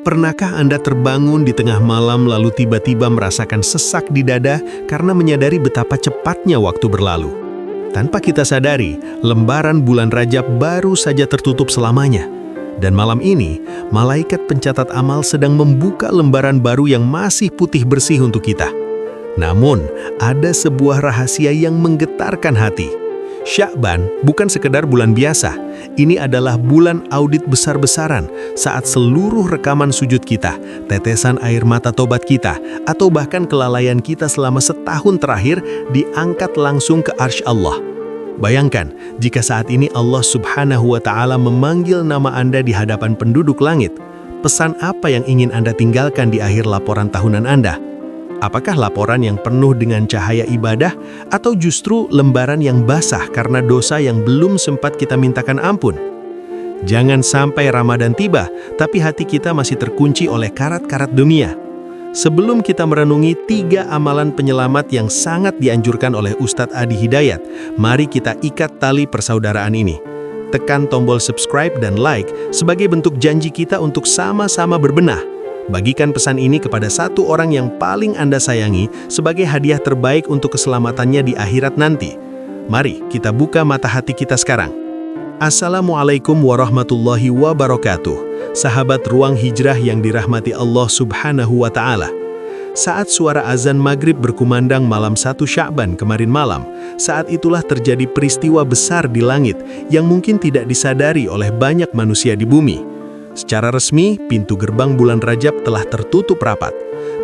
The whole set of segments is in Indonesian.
Pernahkah Anda terbangun di tengah malam lalu tiba-tiba merasakan sesak di dada karena menyadari betapa cepatnya waktu berlalu? Tanpa kita sadari, lembaran bulan Rajab baru saja tertutup selamanya. Dan malam ini, malaikat pencatat amal sedang membuka lembaran baru yang masih putih bersih untuk kita. Namun, ada sebuah rahasia yang menggetarkan hati. Sya'ban bukan sekedar bulan biasa. Ini adalah bulan audit besar-besaran saat seluruh rekaman sujud kita, tetesan air mata tobat kita, atau bahkan kelalaian kita selama setahun terakhir diangkat langsung ke arsy Allah. Bayangkan, jika saat ini Allah Subhanahu wa Ta'ala memanggil nama Anda di hadapan penduduk langit, pesan apa yang ingin Anda tinggalkan di akhir laporan tahunan Anda? Apakah laporan yang penuh dengan cahaya ibadah atau justru lembaran yang basah karena dosa yang belum sempat kita mintakan ampun? Jangan sampai Ramadan tiba, tapi hati kita masih terkunci oleh karat-karat dunia. Sebelum kita merenungi 3 amalan penyelamat yang sangat dianjurkan oleh Ustadz Adi Hidayat, mari kita ikat tali persaudaraan ini. Tekan tombol subscribe dan like sebagai bentuk janji kita untuk sama-sama berbenah. Bagikan pesan ini kepada satu orang yang paling Anda sayangi sebagai hadiah terbaik untuk keselamatannya di akhirat nanti. Mari kita buka mata hati kita sekarang. Assalamualaikum warahmatullahi wabarakatuh. Sahabat Ruang Hijrah yang dirahmati Allah Subhanahu wa Ta'ala. Saat suara azan maghrib berkumandang malam 1 Sya'ban kemarin malam, saat itulah terjadi peristiwa besar di langit yang mungkin tidak disadari oleh banyak manusia di bumi. Secara resmi, pintu gerbang bulan Rajab telah tertutup rapat.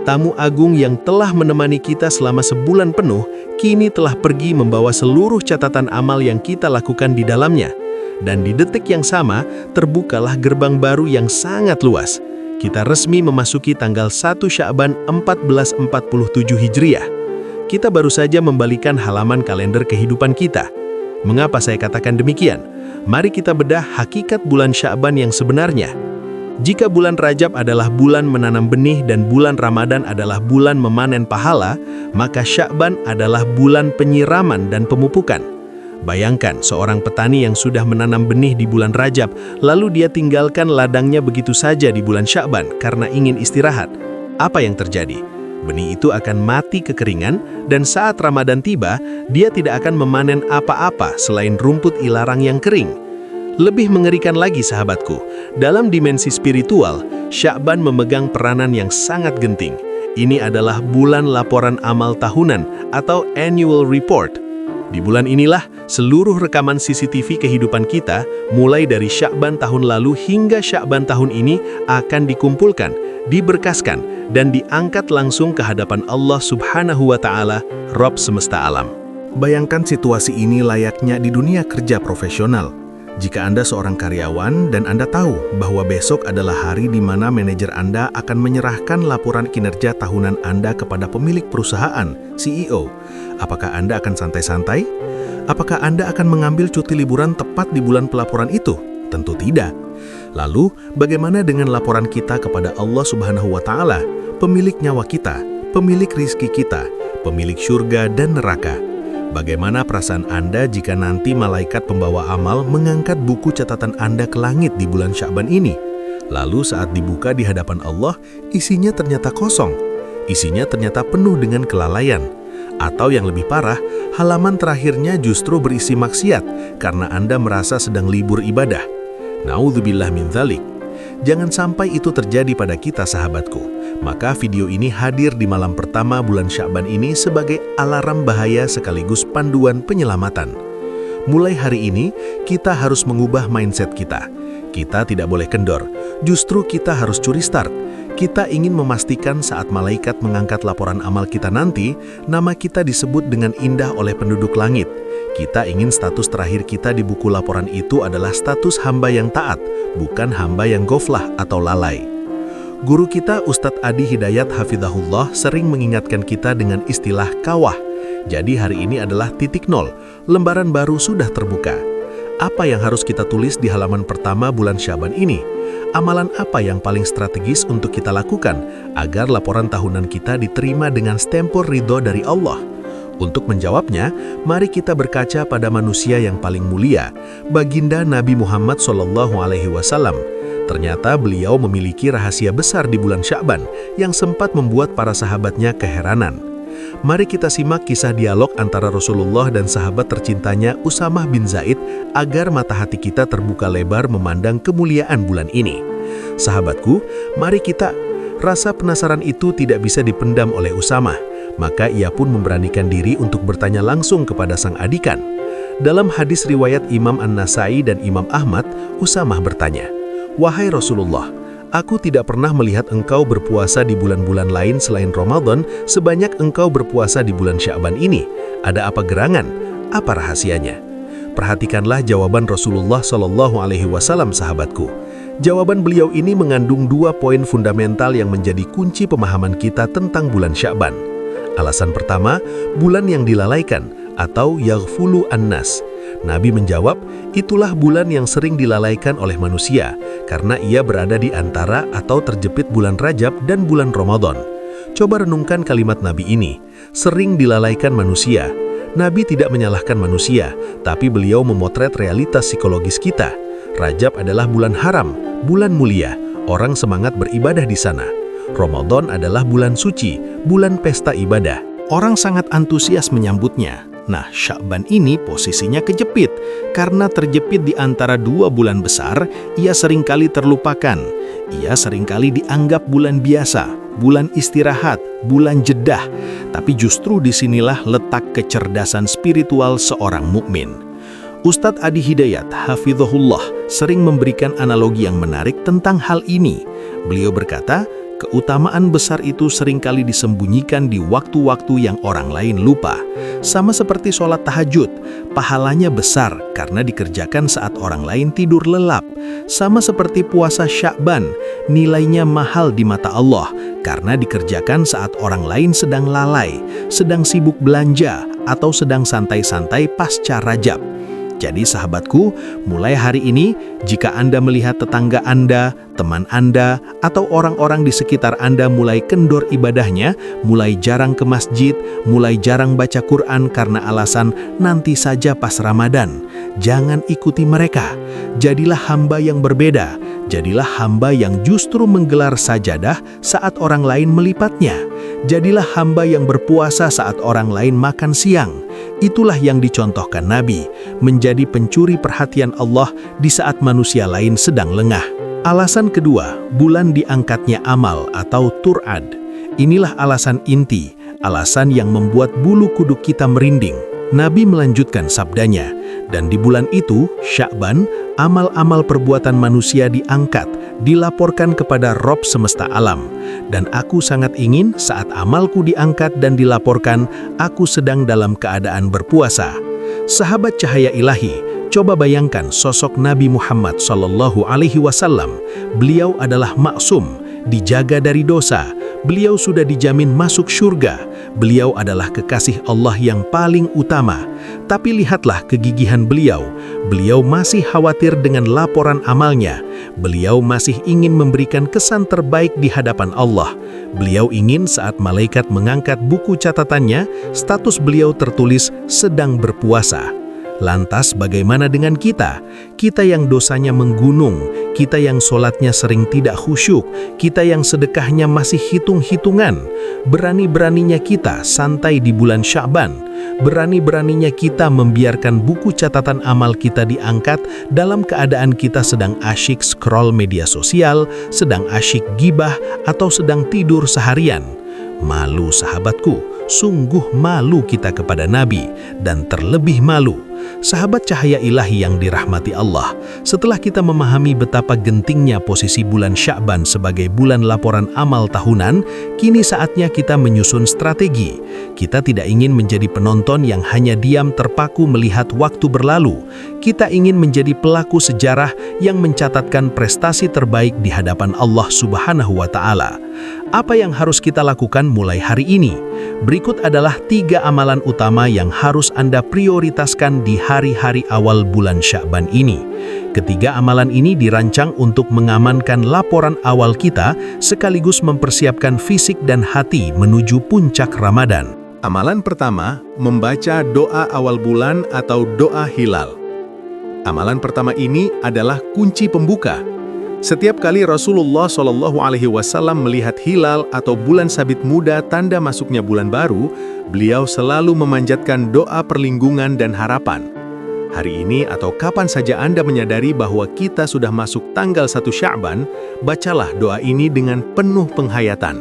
Tamu agung yang telah menemani kita selama sebulan penuh, kini telah pergi membawa seluruh catatan amal yang kita lakukan di dalamnya. Dan di detik yang sama, terbukalah gerbang baru yang sangat luas. Kita resmi memasuki tanggal 1 Sya'ban 1447 Hijriah. Kita baru saja membalikan halaman kalender kehidupan kita. Mengapa saya katakan demikian? Mari kita bedah hakikat bulan Sya'ban yang sebenarnya. Jika bulan Rajab adalah bulan menanam benih dan bulan Ramadan adalah bulan memanen pahala, maka Sya'ban adalah bulan penyiraman dan pemupukan. Bayangkan seorang petani yang sudah menanam benih di bulan Rajab, lalu dia tinggalkan ladangnya begitu saja di bulan Sya'ban karena ingin istirahat. Apa yang terjadi? Benih itu akan mati kekeringan, dan saat Ramadan tiba, dia tidak akan memanen apa-apa selain rumput ilalang yang kering. Lebih mengerikan lagi sahabatku, dalam dimensi spiritual, Sya'ban memegang peranan yang sangat genting. Ini adalah bulan laporan amal tahunan atau annual report. Di bulan inilah seluruh rekaman CCTV kehidupan kita, mulai dari Sya'ban tahun lalu hingga Sya'ban tahun ini akan dikumpulkan, diberkaskan, dan diangkat langsung ke hadapan Allah Subhanahu wa Ta'ala, Rabb semesta alam. Bayangkan situasi ini layaknya di dunia kerja profesional. Jika Anda seorang karyawan dan Anda tahu bahwa besok adalah hari di mana manajer Anda akan menyerahkan laporan kinerja tahunan Anda kepada pemilik perusahaan, CEO, apakah Anda akan santai-santai? Apakah Anda akan mengambil cuti liburan tepat di bulan pelaporan itu? Tentu tidak. Lalu, bagaimana dengan laporan kita kepada Allah Subhanahu wa Ta'ala, pemilik nyawa kita, pemilik rizki kita, pemilik surga dan neraka? Bagaimana perasaan Anda jika nanti malaikat pembawa amal mengangkat buku catatan Anda ke langit di bulan Sya'ban ini? Lalu saat dibuka di hadapan Allah, isinya ternyata kosong. Isinya ternyata penuh dengan kelalaian. Atau yang lebih parah, halaman terakhirnya justru berisi maksiat karena Anda merasa sedang libur ibadah. Na'udzubillah min dzalik. Jangan sampai itu terjadi pada kita sahabatku. Maka video ini hadir di malam pertama bulan Sya'ban ini sebagai alarm bahaya sekaligus panduan penyelamatan. Mulai hari ini, kita harus mengubah mindset kita. Kita tidak boleh kendor, justru kita harus curi start. Kita ingin memastikan saat malaikat mengangkat laporan amal kita nanti, nama kita disebut dengan indah oleh penduduk langit. Kita ingin status terakhir kita di buku laporan itu adalah status hamba yang taat, bukan hamba yang goflah atau lalai. Guru kita Ustadz Adi Hidayat Hafidhahullah sering mengingatkan kita dengan istilah kawah. Jadi hari ini adalah titik nol, lembaran baru sudah terbuka. Apa yang harus kita tulis di halaman pertama bulan Sya'ban ini? Amalan apa yang paling strategis untuk kita lakukan agar laporan tahunan kita diterima dengan stempel ridho dari Allah? Untuk menjawabnya, mari kita berkaca pada manusia yang paling mulia, baginda Nabi Muhammad SAW. Ternyata beliau memiliki rahasia besar di bulan Sya'ban yang sempat membuat para sahabatnya keheranan. Mari kita simak kisah dialog antara Rasulullah dan sahabat tercintanya Usamah bin Zaid agar mata hati kita terbuka lebar memandang kemuliaan bulan ini. Sahabatku, mari kita. Rasa penasaran itu tidak bisa dipendam oleh Usamah, maka ia pun memberanikan diri untuk bertanya langsung kepada sang adikan. Dalam hadis riwayat Imam An-Nasai dan Imam Ahmad, Usamah bertanya, "Wahai Rasulullah, aku tidak pernah melihat engkau berpuasa di bulan-bulan lain selain Ramadan sebanyak engkau berpuasa di bulan Sya'ban ini. Ada apa gerangan? Apa rahasianya?" Perhatikanlah jawaban Rasulullah SAW, sahabatku. Jawaban beliau ini mengandung 2 poin fundamental yang menjadi kunci pemahaman kita tentang bulan Sya'ban. Alasan pertama, bulan yang dilalaikan atau yaghfulu an-nas. Nabi menjawab, itulah bulan yang sering dilalaikan oleh manusia karena ia berada di antara atau terjepit bulan Rajab dan bulan Ramadan. Coba renungkan kalimat Nabi ini, sering dilalaikan manusia. Nabi tidak menyalahkan manusia, tapi beliau memotret realitas psikologis kita. Rajab adalah bulan haram, bulan mulia, orang semangat beribadah di sana. Ramadan adalah bulan suci, bulan pesta ibadah. Orang sangat antusias menyambutnya. Nah, Sya'ban ini posisinya kejepit. Karena terjepit di antara 2 bulan besar, ia seringkali terlupakan. Ia seringkali dianggap bulan biasa, bulan istirahat, bulan jedah. Tapi justru disinilah letak kecerdasan spiritual seorang mukmin. Ustadz Adi Hidayat, hafizahullah, sering memberikan analogi yang menarik tentang hal ini. Beliau berkata, keutamaan besar itu seringkali disembunyikan di waktu-waktu yang orang lain lupa. Sama seperti sholat tahajud, pahalanya besar karena dikerjakan saat orang lain tidur lelap. Sama seperti puasa Sya'ban, nilainya mahal di mata Allah karena dikerjakan saat orang lain sedang lalai, sedang sibuk belanja, atau sedang santai-santai pasca Rajab. Jadi sahabatku, mulai hari ini, jika Anda melihat tetangga Anda, teman Anda, atau orang-orang di sekitar Anda mulai kendor ibadahnya, mulai jarang ke masjid, mulai jarang baca Quran karena alasan nanti saja pas Ramadan, jangan ikuti mereka. Jadilah hamba yang berbeda, jadilah hamba yang justru menggelar sajadah saat orang lain melipatnya. Jadilah hamba yang berpuasa saat orang lain makan siang. Itulah yang dicontohkan Nabi, menjadi pencuri perhatian Allah di saat manusia lain sedang lengah. Alasan kedua, bulan diangkatnya amal atau tur'ad. Inilah alasan inti, alasan yang membuat bulu kuduk kita merinding. Nabi melanjutkan sabdanya, dan di bulan itu, Sya'ban, amal-amal perbuatan manusia diangkat, dilaporkan kepada Rob semesta alam. Dan aku sangat ingin saat amalku diangkat dan dilaporkan, aku sedang dalam keadaan berpuasa. Sahabat cahaya ilahi, coba bayangkan sosok Nabi Muhammad SAW. Beliau adalah maksum, dijaga dari dosa. Beliau sudah dijamin masuk surga. Beliau adalah kekasih Allah yang paling utama. Tapi lihatlah kegigihan beliau. Beliau masih khawatir dengan laporan amalnya. Beliau masih ingin memberikan kesan terbaik di hadapan Allah. Beliau ingin saat malaikat mengangkat buku catatannya, status beliau tertulis sedang berpuasa. Lantas bagaimana dengan kita? Kita yang dosanya menggunung, kita yang sholatnya sering tidak khusyuk, kita yang sedekahnya masih hitung-hitungan. Berani-beraninya kita santai di bulan Sya'ban. Berani-beraninya kita membiarkan buku catatan amal kita diangkat dalam keadaan kita sedang asyik scroll media sosial, sedang asyik gibah, atau sedang tidur seharian. Malu sahabatku, sungguh malu kita kepada Nabi, dan terlebih malu sahabat cahaya ilahi yang dirahmati Allah. Setelah kita memahami betapa gentingnya posisi bulan Sya'ban sebagai bulan laporan amal tahunan, kini saatnya kita menyusun strategi. Kita tidak ingin menjadi penonton yang hanya diam terpaku melihat waktu berlalu. Kita ingin menjadi pelaku sejarah yang mencatatkan prestasi terbaik di hadapan Allah Subhanahu wa Ta'ala. Apa yang harus kita lakukan mulai hari ini? Berikut adalah 3 amalan utama yang harus Anda prioritaskan di hari-hari awal bulan Sya'ban ini. Ketiga amalan ini dirancang untuk mengamankan laporan awal kita sekaligus mempersiapkan fisik dan hati menuju puncak Ramadan. Amalan pertama, membaca doa awal bulan atau doa hilal. Amalan pertama ini adalah kunci pembuka. Setiap kali Rasulullah SAW melihat hilal atau bulan sabit muda tanda masuknya bulan baru, beliau selalu memanjatkan doa perlindungan dan harapan. Hari ini atau kapan saja Anda menyadari bahwa kita sudah masuk tanggal 1 Sya'ban, bacalah doa ini dengan penuh penghayatan.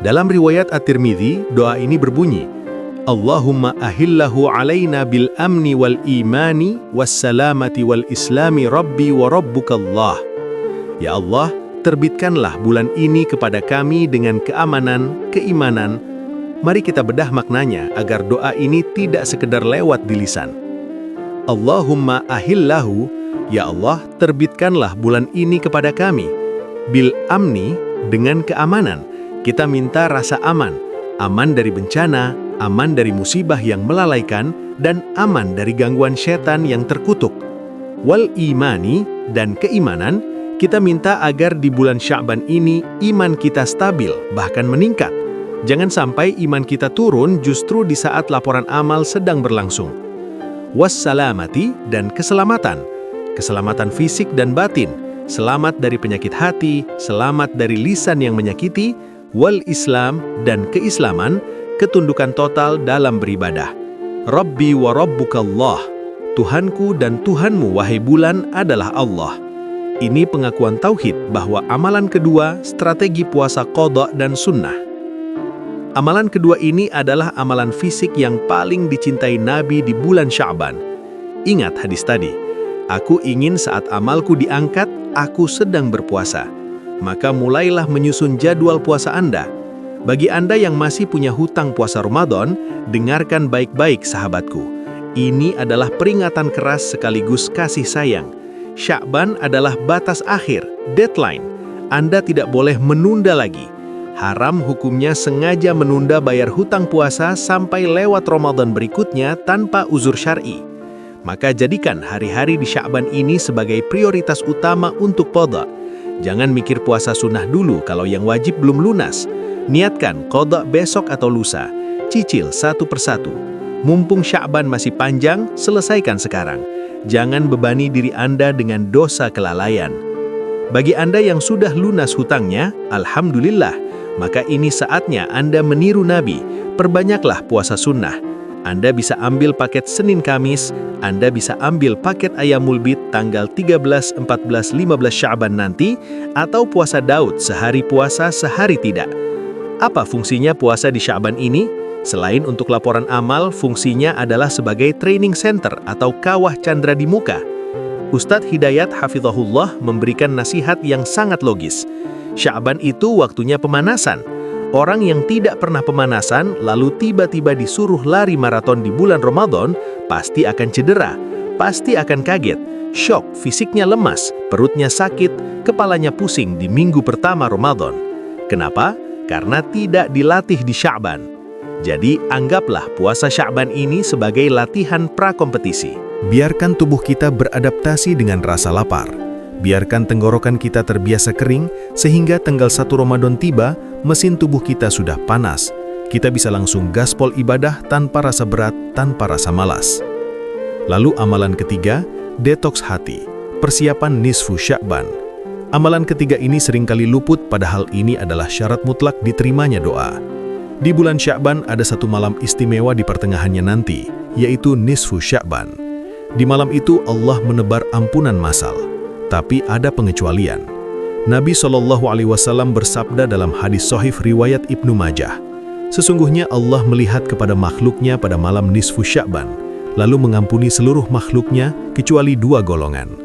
Dalam riwayat At-Tirmidzi, doa ini berbunyi, Allahumma ahillahu alaina bil amni wal imani was salamati wal islami rabbi wa rabbukallah. Ya Allah, terbitkanlah bulan ini kepada kami dengan keamanan, keimanan. Mari kita bedah maknanya agar doa ini tidak sekedar lewat di lisan. Allahumma ahillahu, ya Allah, terbitkanlah bulan ini kepada kami. Bil amni, dengan keamanan. Kita minta rasa aman. Aman dari bencana, aman dari musibah yang melalaikan, dan aman dari gangguan setan yang terkutuk. Wal imani, dan keimanan, kita minta agar di bulan Sya'ban ini iman kita stabil, bahkan meningkat. Jangan sampai iman kita turun justru di saat laporan amal sedang berlangsung. Wassalamati, dan keselamatan. Keselamatan fisik dan batin. Selamat dari penyakit hati, selamat dari lisan yang menyakiti, wal Islam, dan keislaman, ketundukan total dalam beribadah. Rabbi wa rabbukallah, Tuhanku dan Tuhanmu wahai bulan adalah Allah. Ini pengakuan tauhid bahwa amalan kedua, strategi puasa qadha dan sunnah. Amalan kedua ini adalah amalan fisik yang paling dicintai Nabi di bulan Sya'ban. Ingat hadis tadi, aku ingin saat amalku diangkat, aku sedang berpuasa. Maka mulailah menyusun jadwal puasa Anda. Bagi Anda yang masih punya hutang puasa Ramadan, dengarkan baik-baik sahabatku. Ini adalah peringatan keras sekaligus kasih sayang. Sya'ban adalah batas akhir, deadline. Anda tidak boleh menunda lagi. Haram hukumnya sengaja menunda bayar hutang puasa sampai lewat Ramadan berikutnya tanpa uzur syar'i. Maka jadikan hari-hari di Sya'ban ini sebagai prioritas utama untuk qadha. Jangan mikir puasa sunnah dulu kalau yang wajib belum lunas. Niatkan qadha besok atau lusa. Cicil satu persatu. Mumpung Sya'ban masih panjang, selesaikan sekarang. Jangan bebani diri Anda dengan dosa kelalaian. Bagi Anda yang sudah lunas hutangnya, alhamdulillah, maka ini saatnya Anda meniru Nabi. Perbanyaklah puasa sunnah. Anda bisa ambil paket Senin Kamis, Anda bisa ambil paket Ayyamul Bid tanggal 13, 14, 15 Sya'ban nanti, atau puasa Daud sehari puasa sehari tidak. Apa fungsinya puasa di Sya'ban ini? Selain untuk laporan amal, fungsinya adalah sebagai training center atau kawah candra di muka. Ustadz Hidayat Hafizahullah memberikan nasihat yang sangat logis. Sya'ban itu waktunya pemanasan. Orang yang tidak pernah pemanasan lalu tiba-tiba disuruh lari maraton di bulan Ramadan, pasti akan cedera, pasti akan kaget, syok, fisiknya lemas, perutnya sakit, kepalanya pusing di minggu pertama Ramadan. Kenapa? Karena tidak dilatih di Sya'ban. Jadi, anggaplah puasa Sya'ban ini sebagai latihan prakompetisi. Biarkan tubuh kita beradaptasi dengan rasa lapar. Biarkan tenggorokan kita terbiasa kering, sehingga tanggal 1 Ramadan tiba, mesin tubuh kita sudah panas. Kita bisa langsung gaspol ibadah tanpa rasa berat, tanpa rasa malas. Lalu amalan ketiga, detoks hati. Persiapan nisfu Sya'ban. Amalan ketiga ini seringkali luput, padahal ini adalah syarat mutlak diterimanya doa. Di bulan Sya'ban ada satu malam istimewa di pertengahannya nanti, yaitu nisfu Sya'ban. Di malam itu Allah menebar ampunan masal, tapi ada pengecualian. Nabi SAW bersabda dalam hadis sahih riwayat Ibnu Majah, sesungguhnya Allah melihat kepada makhluknya pada malam nisfu Sya'ban, lalu mengampuni seluruh makhluknya kecuali dua golongan,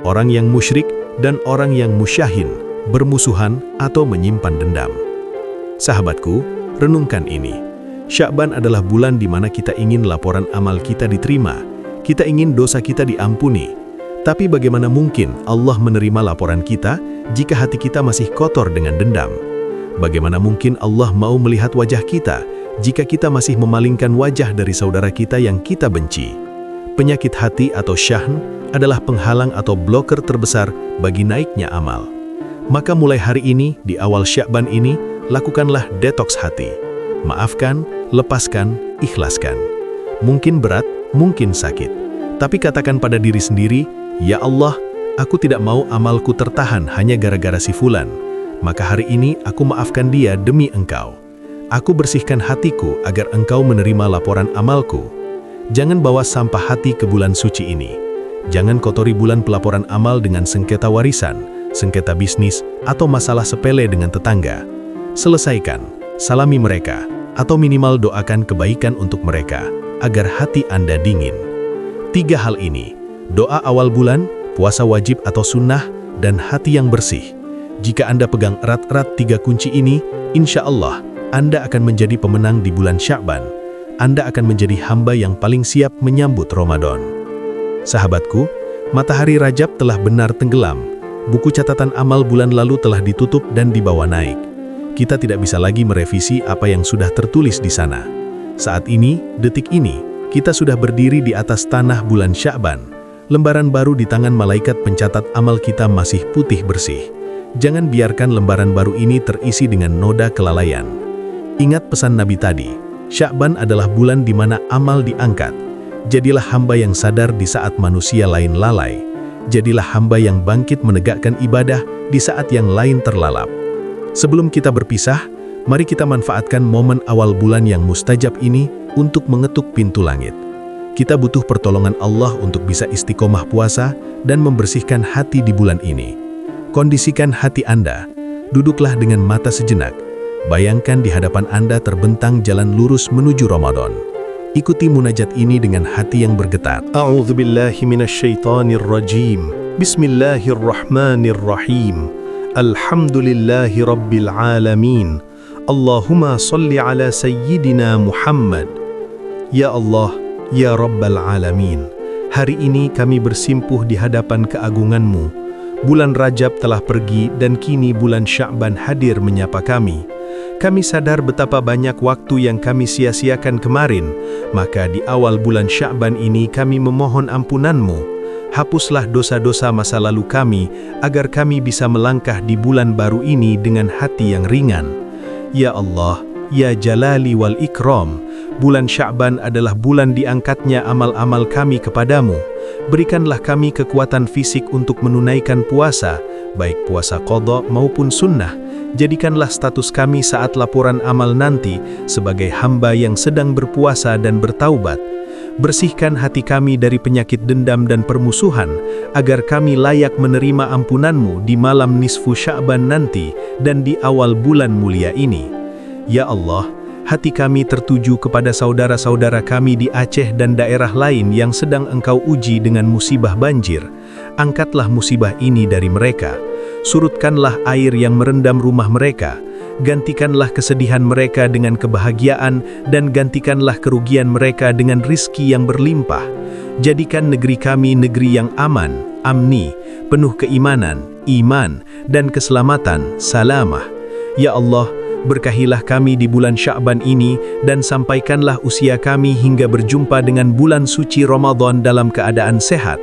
orang yang musyrik dan orang yang musyahin, bermusuhan atau menyimpan dendam. Sahabatku, renungkan ini. Sya'ban adalah bulan di mana kita ingin laporan amal kita diterima. Kita ingin dosa kita diampuni. Tapi bagaimana mungkin Allah menerima laporan kita jika hati kita masih kotor dengan dendam? Bagaimana mungkin Allah mau melihat wajah kita jika kita masih memalingkan wajah dari saudara kita yang kita benci? Penyakit hati atau syahn adalah penghalang atau bloker terbesar bagi naiknya amal. Maka mulai hari ini, di awal Sya'ban ini, lakukanlah detoks hati. Maafkan, lepaskan, ikhlaskan. Mungkin berat, mungkin sakit. Tapi katakan pada diri sendiri, ya Allah, Aku tidak mau amalku tertahan hanya gara-gara si fulan. Maka hari ini aku maafkan dia demi engkau. Aku bersihkan hatiku agar engkau menerima laporan amalku. Jangan bawa sampah hati ke bulan suci ini. Jangan kotori bulan pelaporan amal dengan sengketa warisan, sengketa bisnis, atau masalah sepele dengan tetangga. Selesaikan, salami mereka, atau minimal doakan kebaikan untuk mereka, agar hati Anda dingin. 3 hal ini, doa awal bulan, puasa wajib atau sunnah, dan hati yang bersih. Jika Anda pegang erat-erat 3 kunci ini, insya Allah, Anda akan menjadi pemenang di bulan Sya'ban. Anda akan menjadi hamba yang paling siap menyambut Ramadan. Sahabatku, matahari Rajab telah benar tenggelam. Buku catatan amal bulan lalu telah ditutup dan dibawa naik. Kita tidak bisa lagi merevisi apa yang sudah tertulis di sana. Saat ini, detik ini, kita sudah berdiri di atas tanah bulan Sya'ban. Lembaran baru di tangan malaikat pencatat amal kita masih putih bersih. Jangan biarkan lembaran baru ini terisi dengan noda kelalaian. Ingat pesan Nabi tadi, Sya'ban adalah bulan di mana amal diangkat. Jadilah hamba yang sadar di saat manusia lain lalai. Jadilah hamba yang bangkit menegakkan ibadah di saat yang lain terlalap. Sebelum kita berpisah, mari kita manfaatkan momen awal bulan yang mustajab ini untuk mengetuk pintu langit. Kita butuh pertolongan Allah untuk bisa istiqomah puasa dan membersihkan hati di bulan ini. Kondisikan hati Anda, duduklah dengan mata sejenak. Bayangkan di hadapan Anda terbentang jalan lurus menuju Ramadan. Ikuti munajat ini dengan hati yang bergetar. A'udzubillahi minasyaitonirrajim. Bismillahirrahmanirrahim. Alhamdulillahi rabbil alamin. Allahumma salli ala sayyidina Muhammad. Ya Allah, ya Rabbal Alamin, hari ini kami bersimpuh di hadapan keagungan-Mu. Bulan Rajab telah pergi dan kini bulan Sya'ban hadir menyapa kami. Kami sadar betapa banyak waktu yang kami sia-siakan kemarin, maka di awal bulan Sya'ban ini kami memohon ampunan-Mu. Hapuslah dosa-dosa masa lalu kami, agar kami bisa melangkah di bulan baru ini dengan hati yang ringan. Ya Allah, ya Jalali wal Ikram, bulan Sya'ban adalah bulan diangkatnya amal-amal kami kepadamu. Berikanlah kami kekuatan fisik untuk menunaikan puasa, baik puasa qadha maupun sunnah. Jadikanlah status kami saat laporan amal nanti sebagai hamba yang sedang berpuasa dan bertaubat. Bersihkan hati kami dari penyakit dendam dan permusuhan, agar kami layak menerima ampunan-Mu di malam nisfu Sya'ban nanti dan di awal bulan mulia ini. Ya Allah, hati kami tertuju kepada saudara-saudara kami di Aceh dan daerah lain yang sedang Engkau uji dengan musibah banjir. Angkatlah musibah ini dari mereka. Surutkanlah air yang merendam rumah mereka. Gantikanlah kesedihan mereka dengan kebahagiaan dan gantikanlah kerugian mereka dengan rizki yang berlimpah. Jadikan negeri kami negeri yang aman, amni, penuh keimanan, iman, dan keselamatan, salamah. Ya Allah, berkahilah kami di bulan Sya'ban ini dan sampaikanlah usia kami hingga berjumpa dengan bulan suci Ramadan dalam keadaan sehat.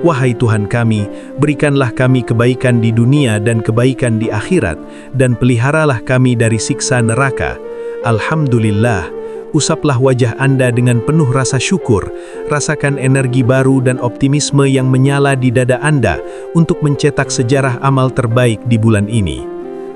Wahai Tuhan kami, berikanlah kami kebaikan di dunia dan kebaikan di akhirat, dan peliharalah kami dari siksa neraka. Alhamdulillah, usaplah wajah Anda dengan penuh rasa syukur, rasakan energi baru dan optimisme yang menyala di dada Anda untuk mencetak sejarah amal terbaik di bulan ini.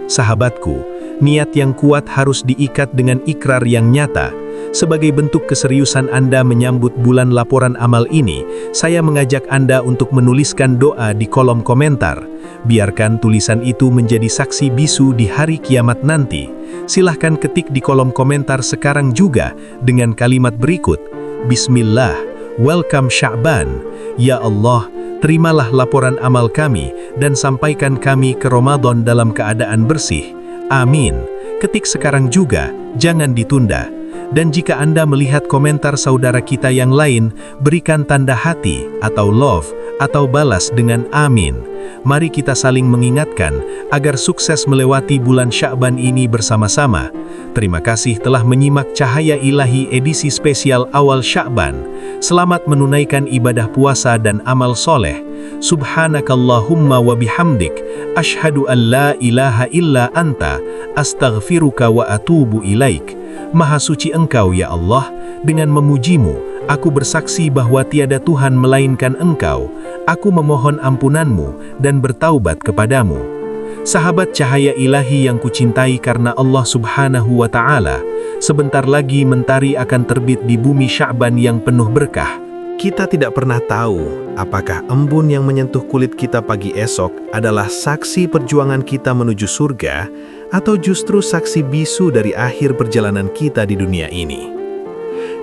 Sahabatku, niat yang kuat harus diikat dengan ikrar yang nyata. Sebagai bentuk keseriusan Anda menyambut bulan laporan amal ini, saya mengajak Anda untuk menuliskan doa di kolom komentar. Biarkan tulisan itu menjadi saksi bisu di hari kiamat nanti. Silahkan ketik di kolom komentar sekarang juga dengan kalimat berikut. Bismillah, welcome Sya'ban. Ya Allah, terimalah laporan amal kami dan sampaikan kami ke Ramadan dalam keadaan bersih. Amin. Ketik sekarang juga, jangan ditunda. Dan jika Anda melihat komentar saudara kita yang lain, berikan tanda hati atau love atau balas dengan amin. Mari kita saling mengingatkan agar sukses melewati bulan Sya'ban ini bersama-sama. Terima kasih telah menyimak Cahaya Ilahi edisi spesial awal Sya'ban. Selamat menunaikan ibadah puasa dan amal soleh. Subhanakallahumma wa bihamdik, ashhadu an la ilaha illa anta, astaghfiruka wa atubu ilaik. Maha suci Engkau ya Allah, dengan memujimu, Aku bersaksi bahwa tiada Tuhan melainkan Engkau. Aku memohon ampunan-Mu dan bertaubat kepadamu. Sahabat cahaya ilahi yang kucintai karena Allah Subhanahu wa Ta'ala, sebentar lagi mentari akan terbit di bumi Sya'ban yang penuh berkah. Kita tidak pernah tahu apakah embun yang menyentuh kulit kita pagi esok adalah saksi perjuangan kita menuju surga atau justru saksi bisu dari akhir perjalanan kita di dunia ini.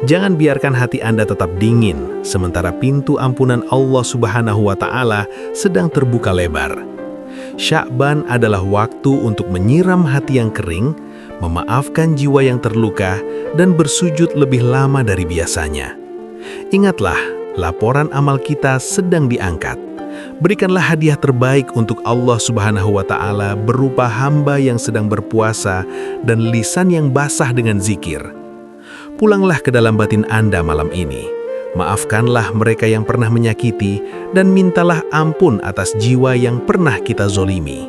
Jangan biarkan hati Anda tetap dingin, sementara pintu ampunan Allah Subhanahu wa Ta'ala sedang terbuka lebar. Sya'ban adalah waktu untuk menyiram hati yang kering, memaafkan jiwa yang terluka, dan bersujud lebih lama dari biasanya. Ingatlah, laporan amal kita sedang diangkat. Berikanlah hadiah terbaik untuk Allah Subhanahu wa Ta'ala berupa hamba yang sedang berpuasa dan lisan yang basah dengan zikir. Pulanglah ke dalam batin Anda malam ini. Maafkanlah mereka yang pernah menyakiti dan mintalah ampun atas jiwa yang pernah kita zolimi.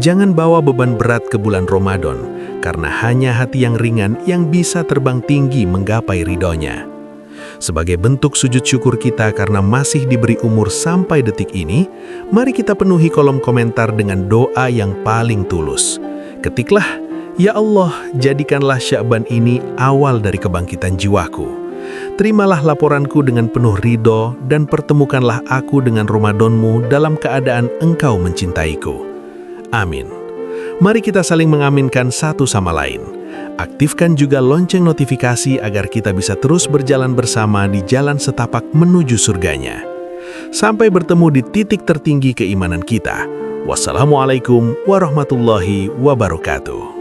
Jangan bawa beban berat ke bulan Ramadan, karena hanya hati yang ringan yang bisa terbang tinggi menggapai ridhonya. Sebagai bentuk sujud syukur kita karena masih diberi umur sampai detik ini, mari kita penuhi kolom komentar dengan doa yang paling tulus. Ketiklah, "Ya Allah, jadikanlah Sya'ban ini awal dari kebangkitan jiwaku. Terimalah laporanku dengan penuh ridho dan pertemukanlah aku dengan Ramadan-Mu dalam keadaan Engkau mencintaiku. Amin." Mari kita saling mengaminkan satu sama lain. Aktifkan juga lonceng notifikasi agar kita bisa terus berjalan bersama di jalan setapak menuju surganya. Sampai bertemu di titik tertinggi keimanan kita. Wassalamualaikum warahmatullahi wabarakatuh.